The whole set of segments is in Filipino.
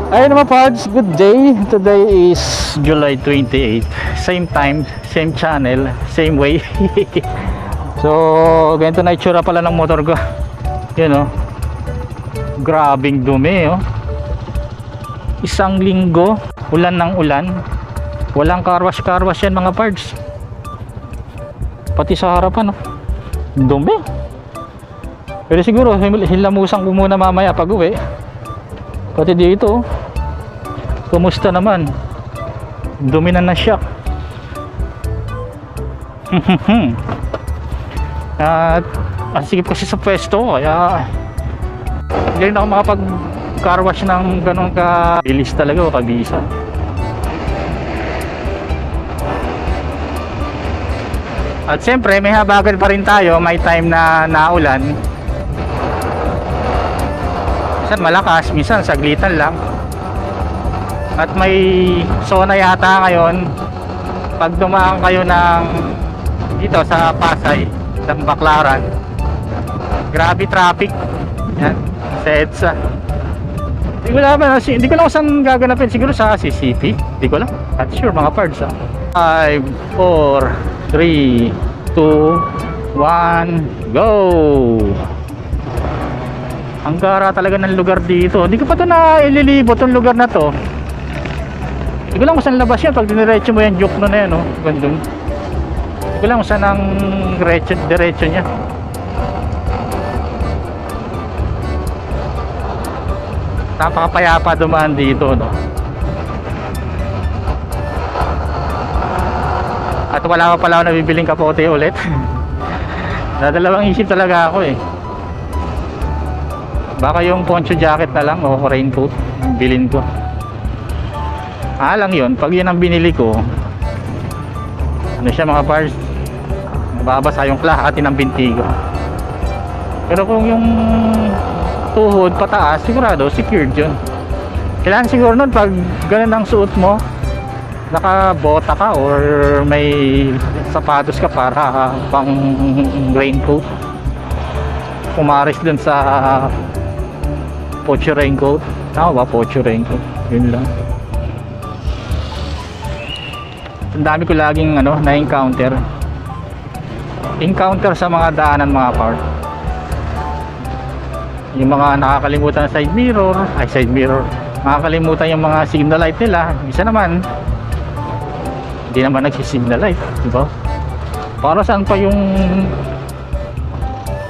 Ayun mga parts, good day. Today is July 28. Same time, same channel, same way. So, ganito na itsura pala ng motor ko. Yun oh. Grabing dumi oh. Isang linggo, ulan ng ulan. Walang carwash yan mga parts. Pati sa harapan oh. Dumi. Pero siguro, hilamusan ko muna mamaya pag uwi. Pati dito, kumusta naman? Dumi na siya. At asikip kasi sa pwesto, kaya hindi rin ako makapag car wash ng ganun kabilis talaga o kabisa. At siyempre may habagat pa rin tayo, may time na naulan. Minsan malakas, minsan saglitan lang. At may zona yata ngayon pag dumaan kayo ng dito sa Pasay, ng Baclaran, grabe traffic yan sa EDSA. Hindi ko lang saan gaganapin, siguro sa CCP, hindi ko lang, not sure mga parts 5, 4, 3, 2, 1, go! Ang gara talaga ng lugar dito. Hindi ko pa ito na ililibot yung lugar na to. Hindi ko lang kung saan labas yan. Pag diniretso mo yan, Jokno na yan oh. Bandung. Hindi ko lang kung saan ang diretso nya. Napakapayapa dumaan dito no. At wala pa pala ako nabibiling kapote ulit. Nadalawang isip talaga ako eh. Baka yung poncho jacket na lang o raincoat bilin ko. Lang yun, pag yun ang binili ko, ano siya mga parts, mababasa yung kalahati ng binti ko. Pero kung yung tuhod pataas, sigurado secured yun. Kailangan siguro nun pag ganun ang suot mo, nakabota ka or may sapatos ka para pang raincoat. Kumaris dun sa Pocho raincoat. Tama ba? Pocho raincoat. Yun lang. Ang dami ko laging na-encounter sa mga daanan mga part. Yung mga nakakalimutan na side mirror. Nakakalimutan yung mga signal light nila. Isa naman, hindi naman nagsisignal light. Diba? Para saan pa yung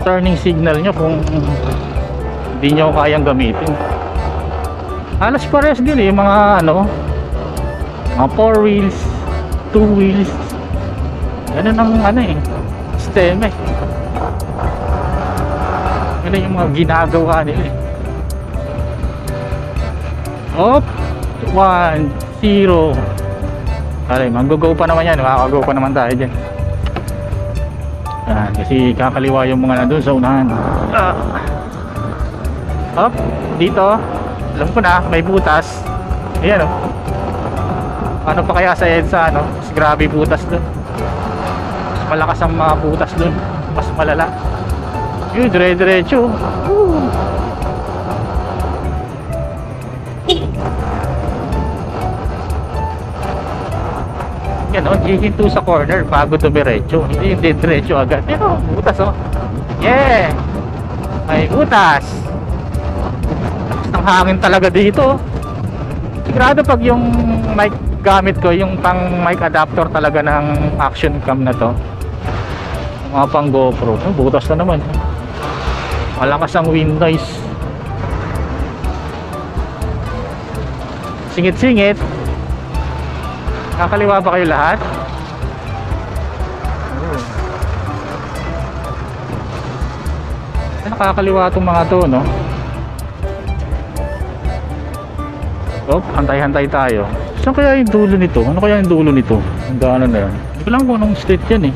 turning signal nyo kung hindi nyo kayang gamitin? Halos pares din eh, yung mga mga 4 wheels, 2 wheels, ganun ang system eh. Ganun yung mga ginagawa nila eh. Op, 1, 0. Alay, mag-go pa naman yan, makaka-go pa naman tayo dyan. Kasi kakaliwa yung mga nandun sa unahan. Up, dito alam ko na may butas. Ayan o. Ano pa kaya sa EDSA mas grabe butas dun. Mas malakas ang mga butas dun. Mas malala. Yun, dire-diretso. Yan o, hihinto sa corner bago dumiretso. Hindi yung diretso agad. Yan o, butas o. Yeah, may butas. Ang hangin talaga dito. Sigurado pag yung mic gamit ko, yung pang mic adapter talaga ng action cam na to, mga pang GoPro, butas na naman. Malakas ang wind noise. Singit-singit. Nakakaliwa ba kayo lahat? Nakakaliwa itong mga to no. Oh, hantay-hantay tayo. Saan kaya yung dulo nito? Ano kaya yung dulo nito? Ang daanan na yan. Hindi ko lang kung anong state yan eh.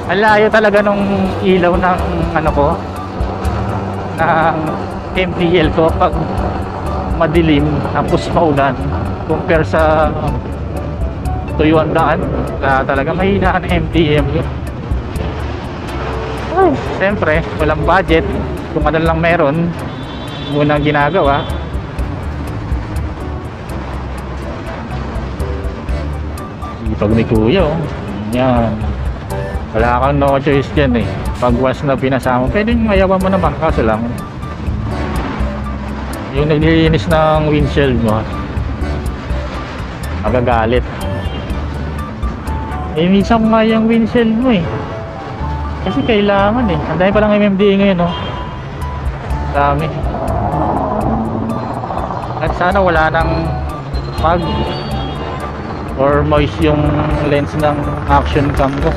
Ang layo talaga nung ilaw ng ng MTL ko pag madilim tapos maulan compare sa tuyo ang daan. Kaya talaga mahina ang MTMU. Ay, siyempre walang budget. Kung ano lang meron munang ginagawa. Pag may kuya, oh. Yan. Wala kang no choice dyan eh. Pag once na pinasama, pwedeng mayawan mo naman. Kaso lang, yung naglilinis ng windshield mo, magagalit. Eh, minsan nga yung windshield mo eh. Kasi kailangan eh. Ang dami palang MMDA ngayon, oh. Dami. At sana wala nang mag or moist yung lens ng action cam ko.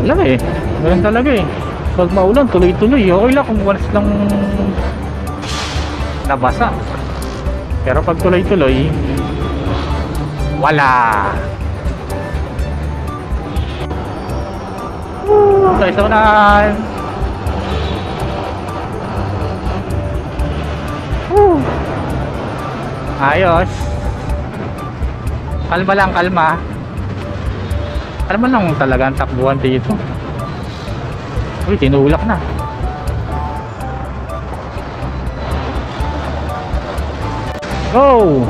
Wala eh, ganun talaga eh. Pag maulan, tuloy-tuloy. Okay lang kung once lang nabasa. Pero pag tuloy-tuloy, wala. Okay, so na ayos. Kalma lang, kalma. Kalma lang talaga ang takbuhan dito. Uy, tinulak na. Go!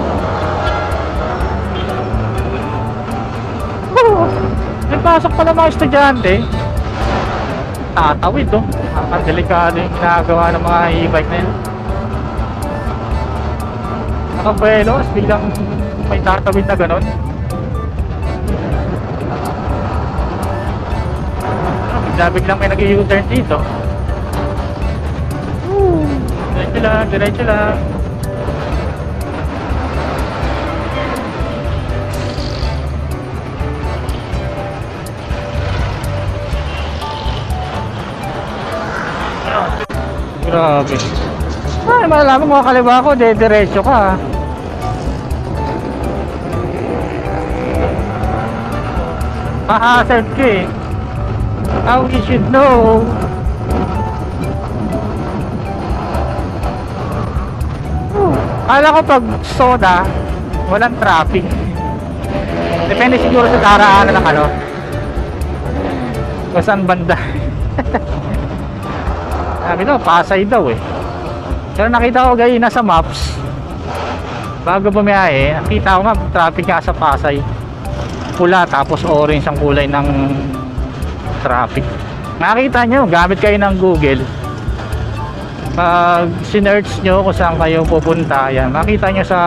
May pasok pa na mga estudyante. Tatawid, oh. Ang delikado yung ginagawa ng mga e-bike na yun. Nakabuelos, biglang may tatawid na ganon. Biglang may nag-u-turn dito. Diretso lang, diretso lang. Grabe. Ay, malalaman mo kaliwa ko, diretso ka. Ma-hazard ka eh. How you should know. Kala ko pag soda walang traffic. Depende siguro sa daraanan ng ano, kung saan banda. Sabi daw, Pasay daw eh. Pero nakita ko gayon na sa maps, bago bumiyahe, nakita ko nga traffic nga sa Pasay. Pula tapos orange ang kulay ng traffic. Nakita nyo, gamit kayo ng Google. Pag sinearch nyo kung saan kayo pupunta, yan, makita nyo sa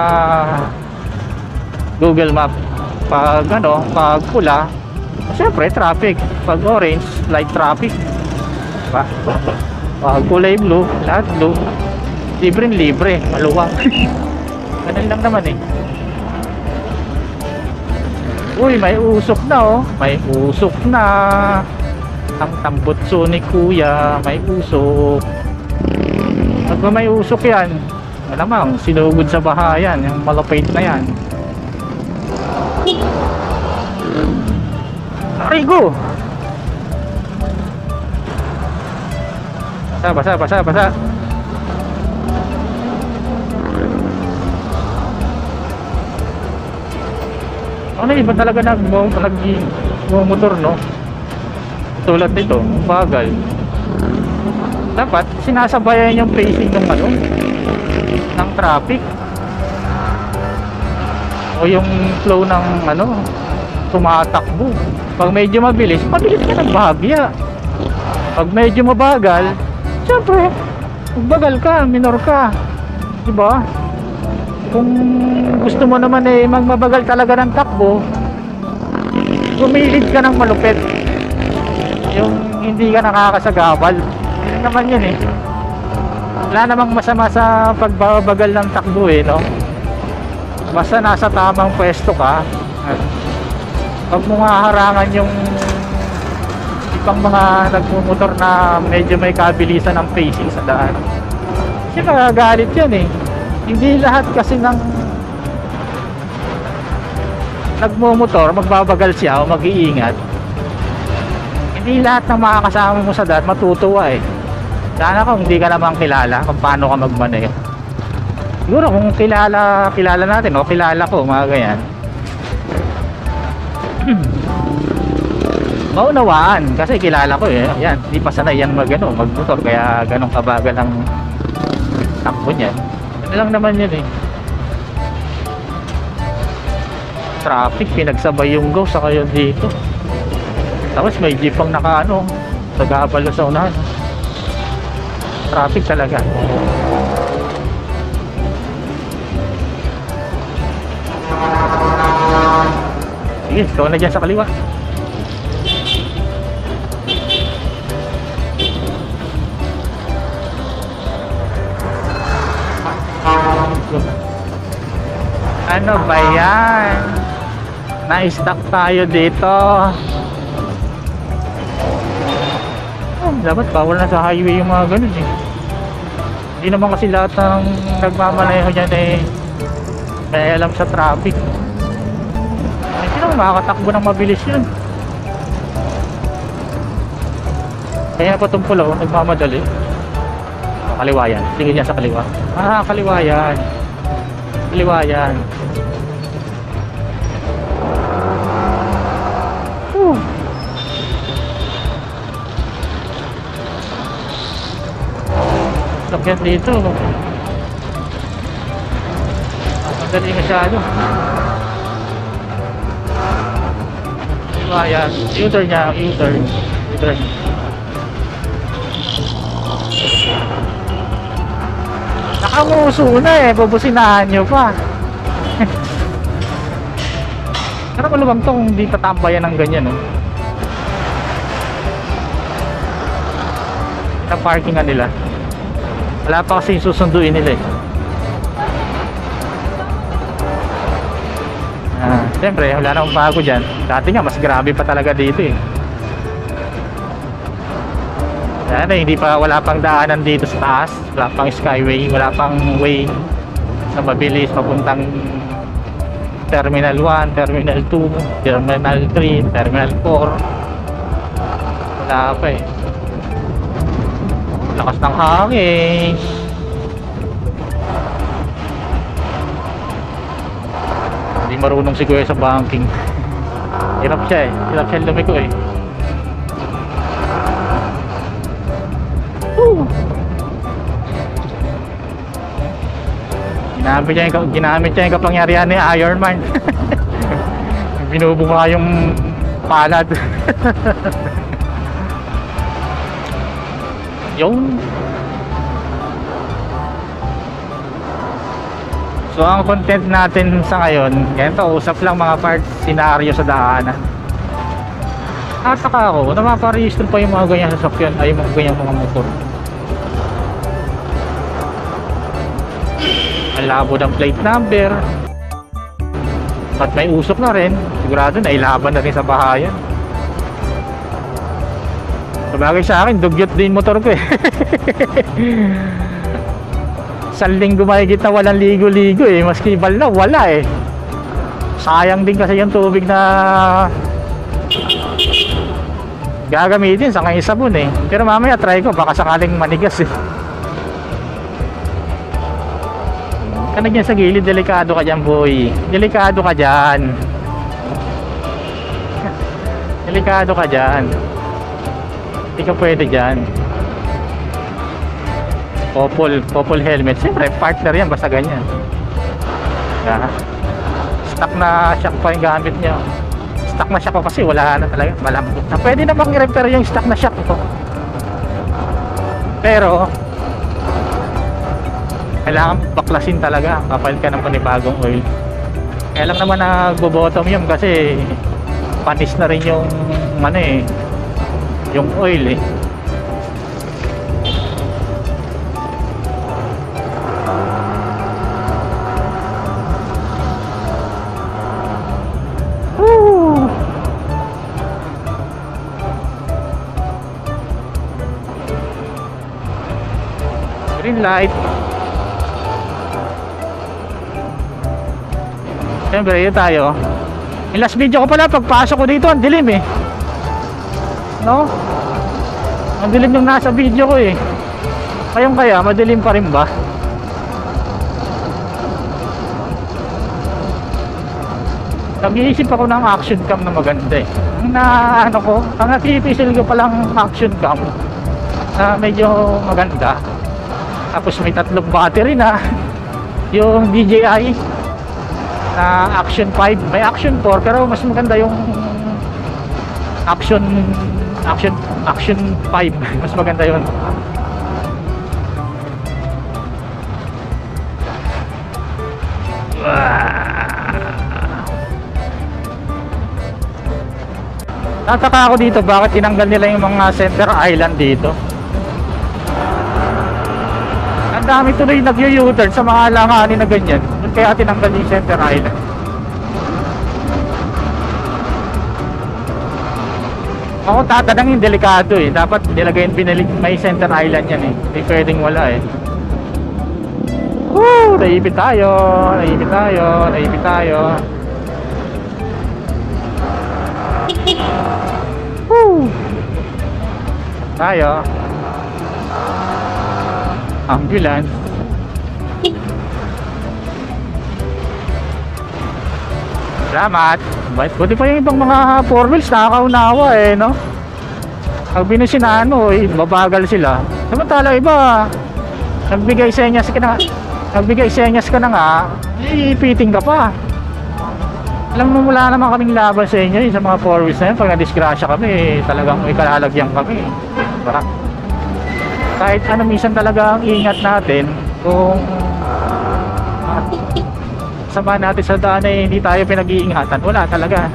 Google Map. Pag ano, pag pula, siyempre traffic. Pag orange, light traffic. Pag kulay blue, lahat blue. Libre, maluwang. Ganun lang naman eh. Uy, may usok na oh. May usok na. Ang tambutso ni kuya, may usok. Pag may usok yan, malamang sinugod sa bahayan, yung malapit na yan. Arigo! Basa. Ano, iba talaga nagmomotor, no? Tulad nito, bagal. Dapat sinasabayan yung pacing ng ano, ng traffic. O yung flow ng ano, tumatakbo. Pag medyo mabilis ka ng bahagya. Pag medyo mabagal, syempre, magbagal ka, minor ka. Diba? Kung gusto mo naman eh magmabagal talaga ng takbo, gumilid ka ng malupit, yung hindi ka nakakasagabal. Yun naman yun eh. Wala namang masama sa pagbabagal ng takbo eh, no? Basta nasa tamang pwesto ka. Pag mo nga harangan yung ibang mga nagmumotor na medyo may kabilisan ng pacing sa daan, kasi magagalit yan eh. Hindi lahat kasi ng nagmumotor magbabagal siya o mag-iingat. Hindi lahat ng makakasama mo sa daan matutuwa eh. Sana kung hindi ka naman kilala kung paano ka magmaneho. Siguro kung kilala natin o kilala ko, mga ganyan, maunawaan kasi kilala ko eh. Yan, hindi pa sanay yan magmotor kaya ganong kabagal ang takbo niya. Ano lang naman yun eh. Traffic, pinagsabay yung go sa kayo dito. Tapos may jeep ang nag-aabalo sa unahan. Traffic talaga. Sige, ikaw na dyan sa kaliwa. Ano ba yan? Na-stuck tayo dito. Dapat bawal na sa highway yung mga ganun eh. Hindi naman kasi lahat ng nagmamaneho dyan eh may alam sa traffic. Hindi naman makakatakbo ng mabilis yun. Kaya pa itong pula nagmamadali. Kaliwa yan. Sige niya sa kaliwa. Kaliwa yan. Kaliwa yan. Sakyan dito. Madali masyado. Ayan, U-turn niya, U-turn. U-turn. Nakamuso na eh, bubusinahan nyo pa. Pero malubang tong hindi tatambayan ng ganyan oh. Na parkingan nila. Wala pa kasi susunduin nila eh. Siyempre wala nang bago dyan. Dati nga mas grabe pa talaga dito eh. Yan eh, wala pang daanan dito sa taas. Wala pang skyway, wala pang way na mabilis papuntang Terminal 1, Terminal 2, Terminal 3, Terminal 4. Wala pa eh. Lakas ng hangin. Hindi marunong si Kuya sa banking. Hirap siya eh. Hirap siya lumiko eh. Ginamit niya yung kapangyarihan ni Iron Man. Binubunga yung palad. Yung so ang content natin sa ngayon ganito, usap lang mga parts senaryo sa daanan. Nataka ako, napaparehistro pa yung mga ganyan sasakyan ay mga ganyan mga motor. Ang labo ng plate number at may usok na rin, sigurado na ilaban na rin sa bahayan. Sabagay sa akin, dugyot din motor ko eh. Isang linggo mahigit na walang ligo-ligo eh. Maski bal na, wala eh. Sayang din kasi yung tubig na gagamitin sa kanyang sabon eh. Pero mamaya try ko, baka sakaling manigas eh. Kanag yan sa gilid, delikado ka dyan boy. Delikado ka dyan. Delikado ka dyan. Hindi ka pwede dyan. Popol helmet. Siyempre partner yan basta ganyan. Stock na shock pa yung gamit nyo. Stock na shock ko kasi wala na talaga. Malambot na. Pwede namang i-repair yung stock na shock ko. Pero kailangan baklasin talaga. Kapalit ka ng panibagong oil. Kaya lang naman nagbo-bottom yun kasi panis na rin yung yung oil eh. Green light. Siyempre yun tayo. Yung last video ko pala, pagpasok ko dito ang dilim eh. No? Ang dilim yung nasa video ko eh. Kaya madilim pa rin ba? Nag-iisip ako ng action cam na maganda eh. Ang napipisil ko palang action cam na medyo maganda. Tapos may 3 battery na. Yung DJI na Action 5, may Action 4 pero mas maganda yung Action 5. Mas maganda yun. Tataka ako dito bakit tinanggal nila yung mga center island dito. Ang dami tuloy nag-u-turn sa mga alanganin na ganyan. Kaya tinanggal yung center island. Ako tatanangin, delikado eh. Dapat nilagay may center island yan eh. Hindi pwedeng wala eh. Woo! Naipit tayo. Woo! Tayo. Ambulance. Salamat. Buti pa yung ibang mga 4 wheels nakakaunawa eh, no? Pag binusinano, babagal sila. Samantala iba, nagbigay senyas ka na nga, ipiting ka pa. Alam mo, wala naman kaming laban sa inyo sa mga 4 wheels na yun. Pag na-disgrasya kami, talagang may kalalagyan kami. Para kahit ano, minsan talaga ang ingat natin kung sama natin sa daan ay hindi tayo pinag-iingatan. Wala talaga.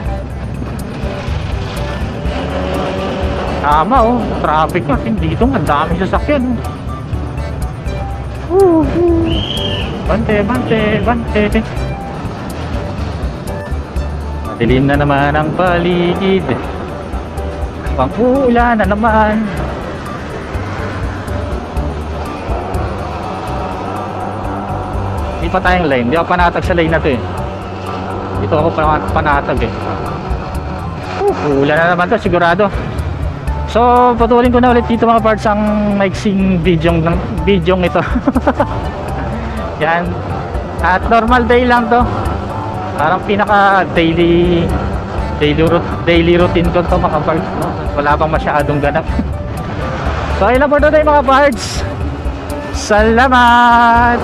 Tama oh, traffic nga. Dito ang daming sasakyan. Bante. Madilim na naman ang paligid. Pang-ulan na naman. Hindi pa tayong lane. Hindi ako panatag sa lane na to eh. Dito ako panatag eh. Ulan na naman to sigurado. So patuloy ko na ulit dito mga parts ang maiksing video ito. Yan. At normal day lang to. Parang pinaka daily routine ko to mga parts, no? Wala pang masyadong ganap. So ayun lang for today mga parts. Salamat.